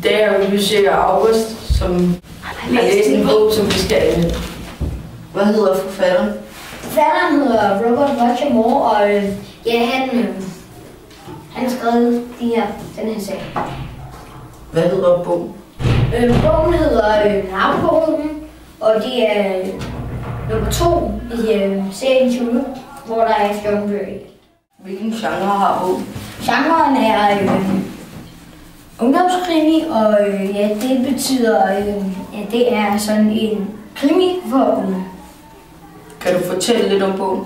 dag er jo Lucy og August, som har læst en bog, som vi skal anmelde. Hvad hedder forfatteren? Forfatteren hedder Robert Roger Moore, og han skrev den her sag. Hvad hedder bogen? Bogen hedder Narkobogen, og det er nummer 2 i serien Chulu, hvor der er 14 bøger i. Hvilken genre har bogen? Genren er ungdomskrimi, og det betyder, at det er sådan en krimi for unge. Kan du fortælle lidt om bogen?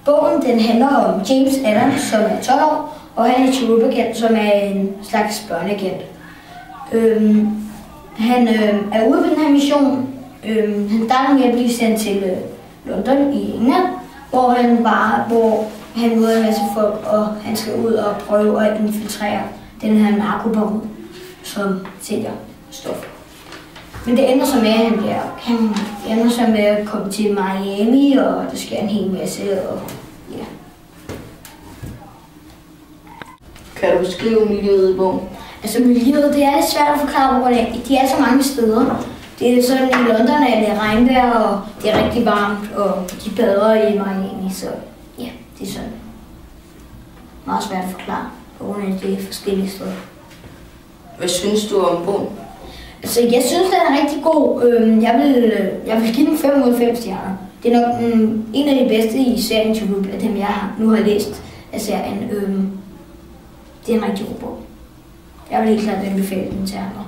Bogen den handler om James Adams, som er 12 år, og han er Chirurg-agent, som er en slags børneagent. Han er ude på den her mission. Han starter med at blive sendt til London i England, hvor han møder en masse folk, og han skal ud og prøve at infiltrere den her narkobaron, som sælger stof. Men det ender så med, at han ender så med at komme til Miami, og der sker en hel masse, og ja. Kan du beskrive miljøet i bogen? Altså miljøet, det er lidt svært at forklare, hvor de er så mange steder. Det er sådan, i London er det regnvejr, og det er rigtig varmt, og de bader i Miami, så ja, det er sådan meget svært at forklare, på grund af de forskellige steder. Hvad synes du om bogen? Altså, jeg synes, den er rigtig god. Jeg vil give den 5 ud af 5 stjerner. Det er nok en af de bedste i serien Chirurg, af dem jeg nu har læst af serien. Det er en rigtig god bog. Jeg vil helt klart anbefale den til andre.